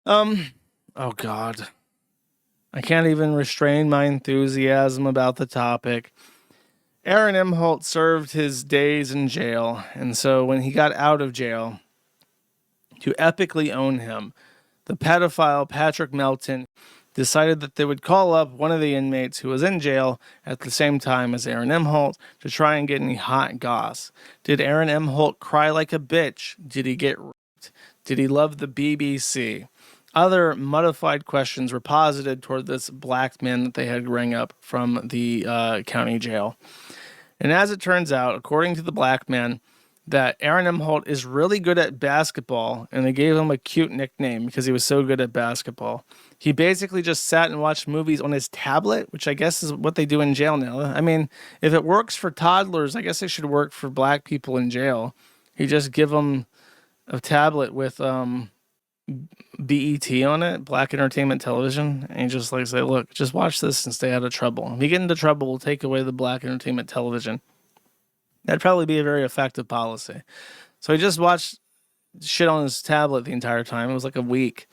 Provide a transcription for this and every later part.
Um, oh God. I can't even restrain my enthusiasm about the topic. Aaron Imholt served his days in jail, and so when he got out of jail, to epically own him, the pedophile Patrick Melton decided that they would call up one of the inmates who was in jail at the same time as Aaron Imholt to try and get any hot goss. Did Aaron Imholt cry like a bitch? Did he get raped? Did he love the BBC? Other modified questions were posited toward this black man that they had rang up from the county jail. And as it turns out, according to the black man, that Aaron Imholt is really good at basketball, and they gave him a cute nickname because he was so good at basketball. He basically just sat and watched movies on his tablet, which I guess is what they do in jail now. I mean, if it works for toddlers, I guess it should work for black people in jail. You just give them a tablet with BET on it, Black Entertainment Television, and you just like say, look, just watch this and stay out of trouble. If you get into trouble, we'll take away the Black Entertainment Television. That'd probably be a very effective policy. So he just watched shit on his tablet the entire time. It was like a week.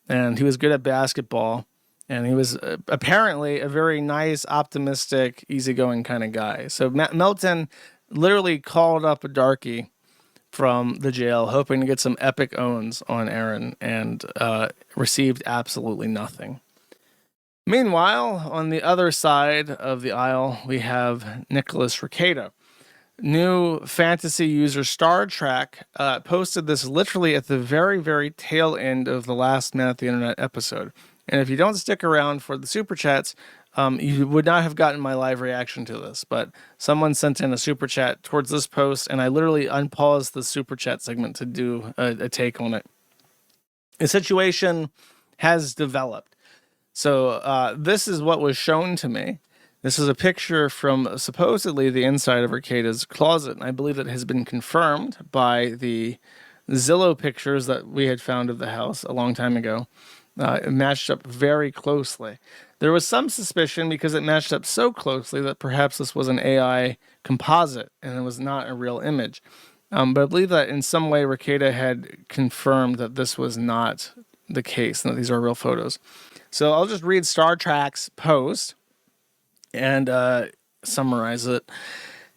And he was good at basketball. And he was apparently a very nice, optimistic, easygoing kind of guy. So Melton literally called up a darkie from the jail, hoping to get some epic owns on Aaron, and received absolutely nothing. Meanwhile, on the other side of the aisle, we have Nicholas Rekieta. New fantasy user StarTrak posted this literally at the very, very tail end of the Last Man at the Internet episode. And if you don't stick around for the super chats, you would not have gotten my live reaction to this. But someone sent in a super chat towards this post, and I literally unpaused the super chat segment to do a take on it. A situation has developed. So this is what was shown to me. This is a picture from supposedly the inside of Ricada's closet, and I believe that has been confirmed by the Zillow pictures that we had found of the house a long time ago. It matched up very closely. There was some suspicion because it matched up so closely that perhaps this was an AI composite and it was not a real image. But I believe that in some way Rekieta had confirmed that this was not the case and that these are real photos. So I'll just read StarTrak's post and summarize it.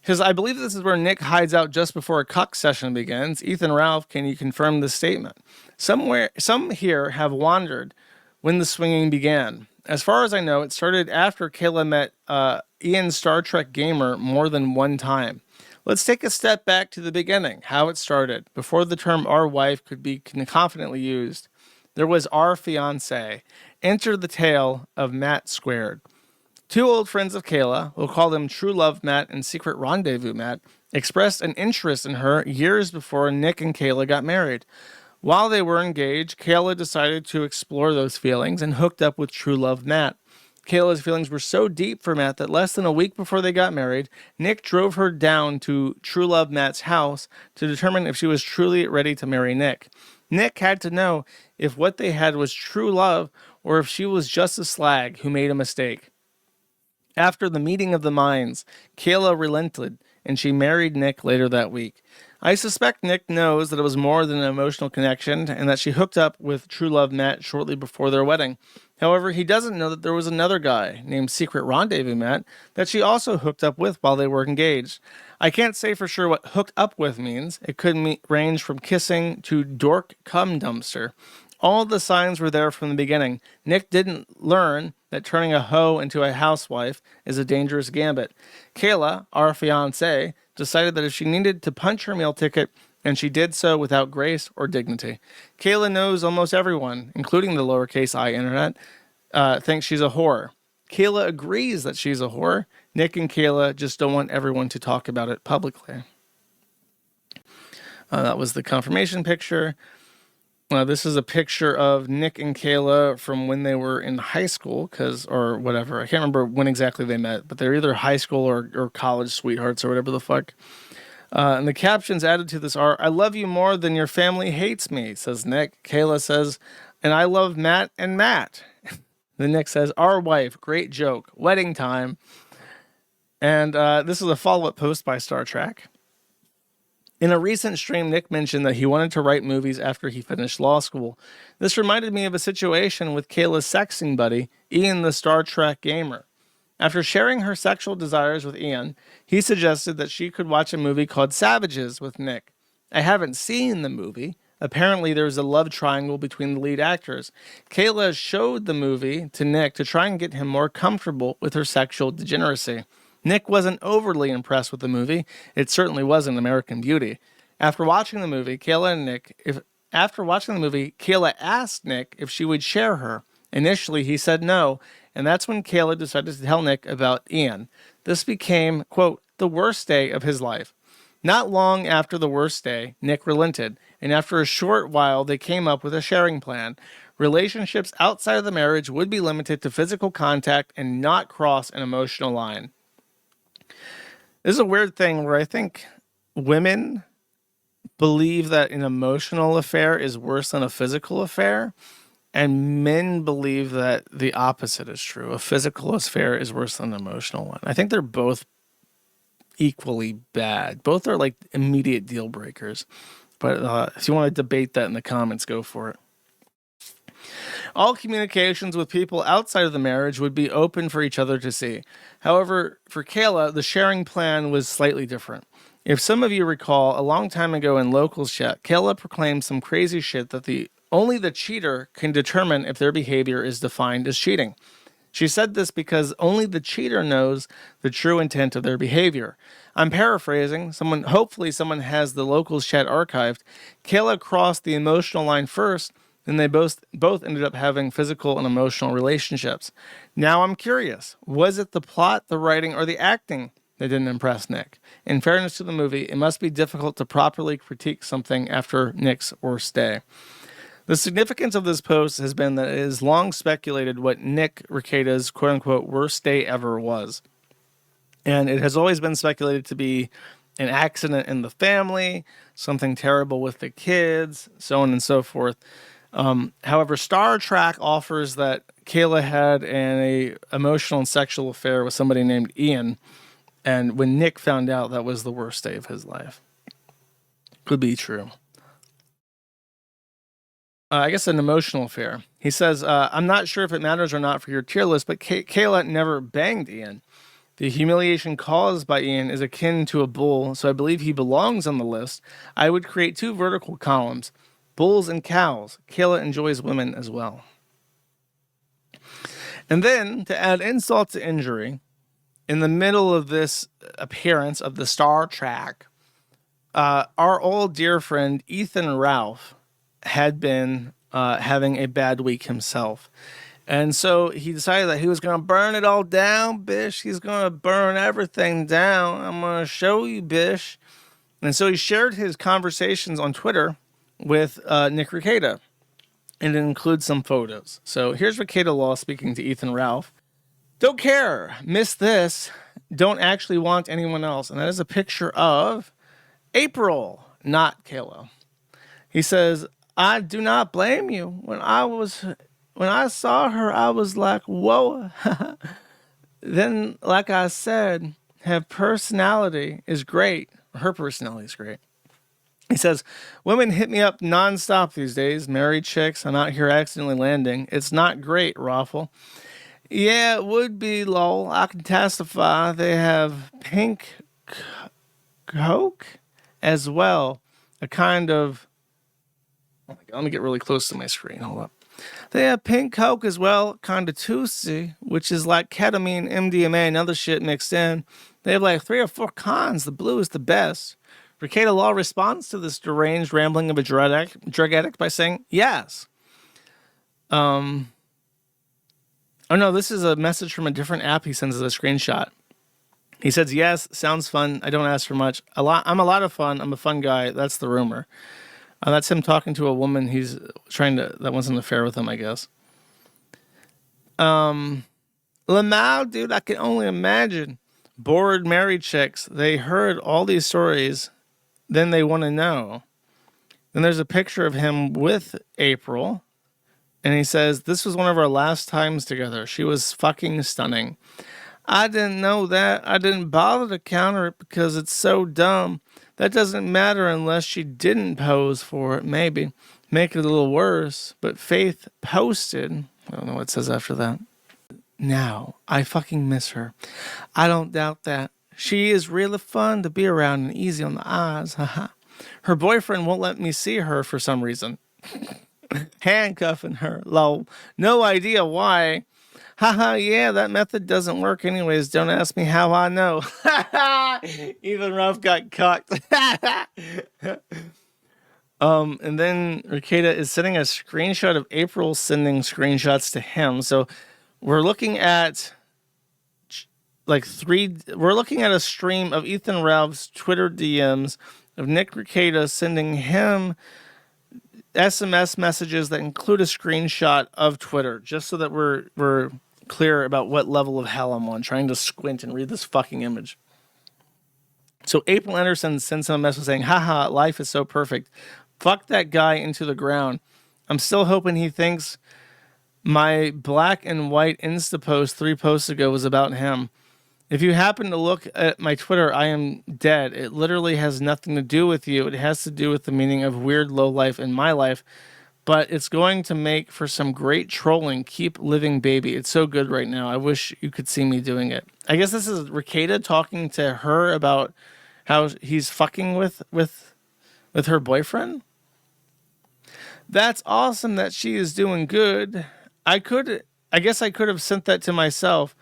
Because I believe this is where Nick hides out just before a cuck session begins. Ethan Ralph, can you confirm this statement? Some here have wondered when the swinging began. As far as I know, it started after Kayla met Ian StarTrak Gamer more than one time. Let's take a step back to the beginning, how it started, before the term our wife could be confidently used. There was our fiancé. Enter the tale of Matt Squared. Two old friends of Kayla, we'll call them True Love Matt and Secret Rendezvous Matt, expressed an interest in her years before Nick and Kayla got married. While they were engaged, Kayla decided to explore those feelings and hooked up with True Love Matt. Kayla's feelings were so deep for Matt that less than a week before they got married, Nick drove her down to True Love Matt's house to determine if she was truly ready to marry Nick. Nick had to know if what they had was true love or if she was just a slag who made a mistake. After the meeting of the minds, Kayla relented, and she married Nick later that week. I suspect Nick knows that it was more than an emotional connection, and that she hooked up with True Love Matt shortly before their wedding. However, he doesn't know that there was another guy, named Secret Rendezvous Matt, that she also hooked up with while they were engaged. I can't say for sure what hooked up with means. It could range from kissing to dork cum dumpster. All the signs were there from the beginning. Nick didn't learn that turning a hoe into a housewife is a dangerous gambit. Kayla, our fiancée, decided that if she needed to punch her meal ticket, and she did so without grace or dignity. Kayla knows almost everyone, including the lowercase I internet, thinks she's a whore. Kayla agrees that she's a whore. Nick and Kayla just don't want everyone to talk about it publicly. That was the confirmation picture. This is a picture of Nick and Kayla from when they were in high school, or whatever. I can't remember when exactly they met, but they're either high school or college sweethearts or whatever the fuck. And the captions added to this are, I love you more than your family hates me, says Nick. Kayla says, and I love Matt and Matt. Then Nick says, our wife, great joke, wedding time. And this is a follow-up post by StarTrak. In a recent stream, Nick mentioned that he wanted to write movies after he finished law school. This reminded me of a situation with Kayla's sexting buddy, Ian the StarTrak gamer. After sharing her sexual desires with Ian, he suggested that she could watch a movie called Savages with Nick. I haven't seen the movie. Apparently, there's a love triangle between the lead actors. Kayla showed the movie to Nick to try and get him more comfortable with her sexual degeneracy. Nick wasn't overly impressed with the movie. It certainly wasn't American Beauty. After watching the movie, Kayla asked Nick if she would share her. Initially, he said no, and that's when Kayla decided to tell Nick about Ian. This became, quote, the worst day of his life. Not long after the worst day, Nick relented, and after a short while, they came up with a sharing plan. Relationships outside of the marriage would be limited to physical contact and not cross an emotional line. This is a weird thing where I think women believe that an emotional affair is worse than a physical affair, and men believe that the opposite is true. A physical affair is worse than an emotional one. I think they're both equally bad. Both are like immediate deal breakers. But if you want to debate that in the comments, go for it. All communications with people outside of the marriage would be open for each other to see. However, for Kayla, the sharing plan was slightly different. If some of you recall, a long time ago in Locals Chat, Kayla proclaimed some crazy shit that only the cheater can determine if their behavior is defined as cheating. She said this because only the cheater knows the true intent of their behavior. I'm paraphrasing. Hopefully someone has the Locals Chat archived. Kayla crossed the emotional line first, and they both ended up having physical and emotional relationships. Now I'm curious, was it the plot, the writing, or the acting that didn't impress Nick? In fairness to the movie, it must be difficult to properly critique something after Nick's worst day. The significance of this post has been that it is long speculated what Nick Rekieta's quote-unquote worst day ever was. And it has always been speculated to be an accident in the family, something terrible with the kids, so on and so forth. However, StarTrak offers that Kayla had an emotional and sexual affair with somebody named Ian, and when Nick found out, that was the worst day of his life. Could be true. I guess an emotional affair. He says, I'm not sure if it matters or not for your tier list, but Kayla never banged Ian. The humiliation caused by Ian is akin to a bull, so I believe he belongs on the list. I would create 2 vertical columns, bulls and cows. Kayla enjoys women as well. And then, to add insult to injury, in the middle of this appearance of the StarTrak, our old dear friend Ethan Ralph had been having a bad week himself. And so he decided that he was going to burn it all down, bish. He's going to burn everything down. I'm going to show you, bish. And so he shared his conversations on Twitter with Nick Rekieta. And it includes some photos. So here's Rekieta Law speaking to Ethan Ralph. Don't care. Miss this. Don't actually want anyone else. And that is a picture of April, not Kayla. He says, I do not blame you. When I saw her, I was like, whoa. Then, like I said, her personality is great. Her personality is great. He says, women hit me up nonstop these days. Married chicks, I'm out here accidentally landing. It's not great, Raffle. Yeah, it would be, lol. I can testify. They have pink coke as well. A kind of... Oh my God, let me get really close to my screen. Hold up. They have pink coke as well, kind of tootsie, which is like ketamine, MDMA, and other shit mixed in. They have like 3 or 4 kinds. The blue is the best. Rekieta Law responds to this deranged rambling of a drug addict by saying, yes. Oh no, this is a message from a different app he sends as a screenshot. He says, yes, sounds fun. I don't ask for much. I'm a lot of fun. I'm a fun guy. That's the rumor. That's him talking to a woman that wants an affair with him, I guess. Lamau, dude, I can only imagine. Bored married chicks, they heard all these stories, then they want to know. Then there's a picture of him with April, and he says, this was one of our last times together. She was fucking stunning. I didn't know that. I didn't bother to counter it because it's so dumb. That doesn't matter unless she didn't pose for it, maybe. Make it a little worse, but Faith posted. I don't know what it says after that. Now, I fucking miss her. I don't doubt that. She is really fun to be around and easy on the eyes. Haha. Her boyfriend won't let me see her for some reason. Handcuffing her. Lol. No idea why. Haha, yeah, that method doesn't work anyways. Don't ask me how I know. Even Ralph got cocked. And then Rekieta is sending a screenshot of April sending screenshots to him. So we're looking at we're looking at a stream of Ethan Ralph's Twitter DMs of Nick Rekieta sending him SMS messages that include a screenshot of Twitter, just so that we're clear about what level of hell I'm on, trying to squint and read this fucking image. So April Anderson sends him a message saying, haha, life is so perfect. Fuck that guy into the ground. I'm still hoping he thinks my black and white Insta post 3 posts ago was about him. If you happen to look at my Twitter, I am dead. It literally has nothing to do with you. It has to do with the meaning of weird low life in my life. But it's going to make for some great trolling. Keep living, baby. It's so good right now. I wish you could see me doing it. I guess this is Rekieta talking to her about how he's fucking with her boyfriend. That's awesome that she is doing good. I guess I could have sent that to myself.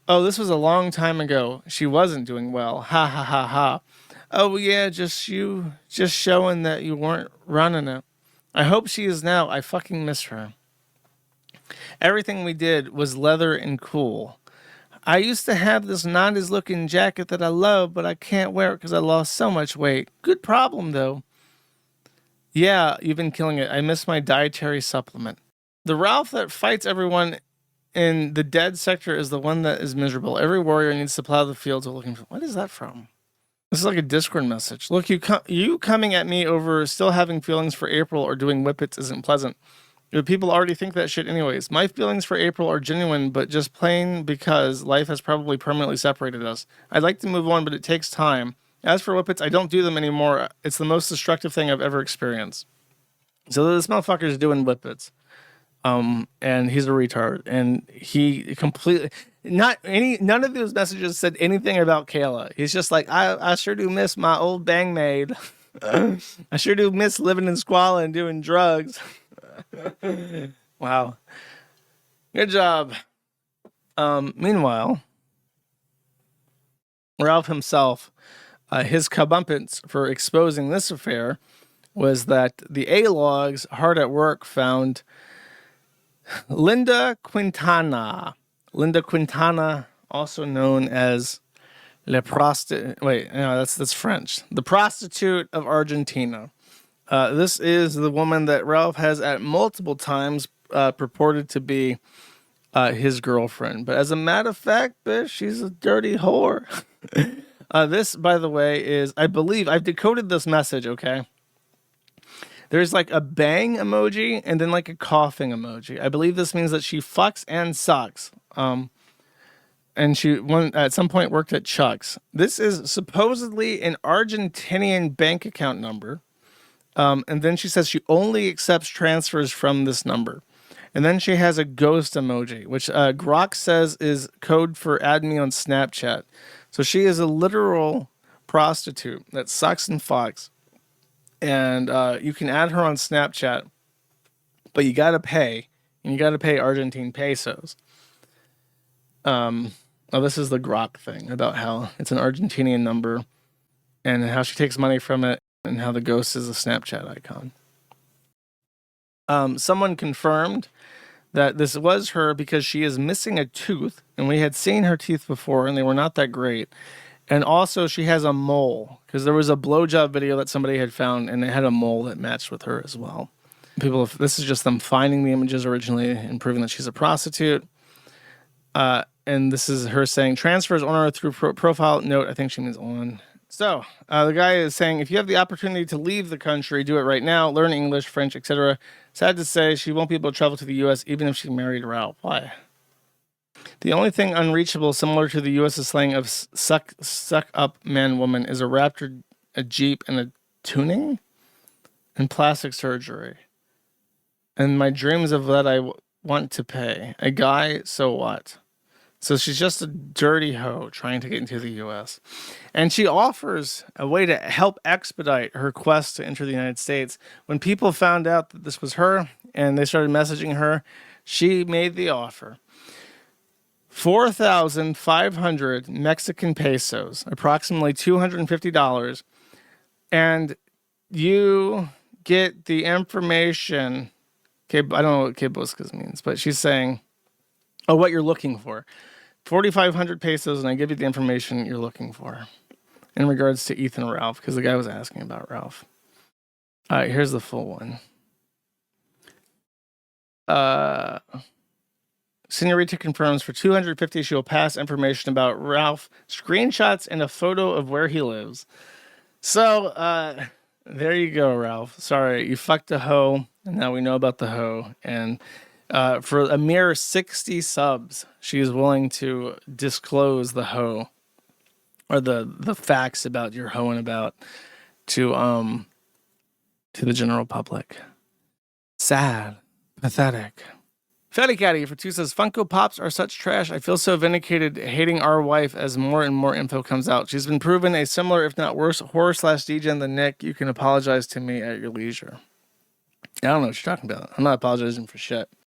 Oh, this was a long time ago. She wasn't doing well. Ha ha ha ha. Oh yeah, just showing that you weren't running it. I hope she is now. I fucking miss her. Everything we did was leather and cool. I used to have this 90s looking jacket that I love, but I can't wear it because I lost so much weight. Good problem though. Yeah, you've been killing it. I miss my dietary supplement. The Ralph that fights everyone in the dead sector is the one that is miserable. Every warrior needs to plow the fields we're looking for. What is that from? This is like a Discord message. Look, you coming at me over still having feelings for April or doing whippets isn't pleasant. People already think that shit anyways. My feelings for April are genuine, but just plain because life has probably permanently separated us. I'd like to move on, but it takes time. As for whippets, I don't do them anymore. It's the most destructive thing I've ever experienced. So this motherfucker is doing whippets. And he's a retard, and he completely none of those messages said anything about Kayla. He's just like, I sure do miss my old bang maid. I sure do miss living in squalor and doing drugs. Wow. Good job. Meanwhile, Ralph himself, his comeuppance for exposing this affair was that the A-logs hard at work found Linda Quintana, also known as Le Prostitute. Wait, no, that's French. The prostitute of Argentina. This is the woman that Ralph has at multiple times purported to be his girlfriend. But as a matter of fact, bitch, she's a dirty whore. This, by the way, is, I believe, I've decoded this message, okay? There's like a bang emoji and then like a coughing emoji. I believe this means that she fucks and sucks. And she at some point worked at Chuck's. This is supposedly an Argentinian bank account number. And then she says she only accepts transfers from this number. And then she has a ghost emoji, which Grok says is code for add me on Snapchat. So she is a literal prostitute that sucks and fucks. And you can add her on Snapchat, but you got to pay. And you got to pay Argentine pesos. This is the Grok thing about how it's an Argentinian number and how she takes money from it and how the ghost is a Snapchat icon. Someone confirmed that this was her because she is missing a tooth, and we had seen her teeth before and they were not that great. And also she has a mole because there was a blowjob video that somebody had found and it had a mole that matched with her as well. This is just them finding the images originally and proving that she's a prostitute. And this is her saying transfers on her through profile note. I think she means on. So the guy is saying, if you have the opportunity to leave the country, do it right now. Learn English, French, etc. Sad to say, she won't be able to travel to the U.S. even if she married Ralph. Why? The only thing unreachable, similar to the U.S.'s slang of suck up man woman, is a raptor a Jeep, and a tuning and plastic surgery. And my dreams of that want to pay. A guy, so what? So she's just a dirty hoe trying to get into the U.S. And she offers a way to help expedite her quest to enter the United States. When people found out that this was her and they started messaging her, she made the offer. 4,500 Mexican pesos, approximately $250. And you get the information. Okay, I don't know what que buscas means, but she's saying, oh, what you're looking for. 4,500 pesos, and I give you the information you're looking for in regards to Ethan Ralph, because the guy was asking about Ralph. All right, here's the full one. Senorita confirms for 250 she will pass information about Ralph, screenshots, and a photo of where he lives. So, there you go, Ralph. Sorry, you fucked a hoe, and now we know about the hoe, and for a mere 60 subs, she is willing to disclose the hoe or the facts about your hoeing about to the general public. Sad, pathetic. Fatty Catty for 2 says, Funko Pops are such trash. I feel so vindicated hating our wife as more and more info comes out. She's been proven a similar, if not worse, whore/degen than Nick. You can apologize to me at your leisure. I don't know what you're talking about. I'm not apologizing for shit.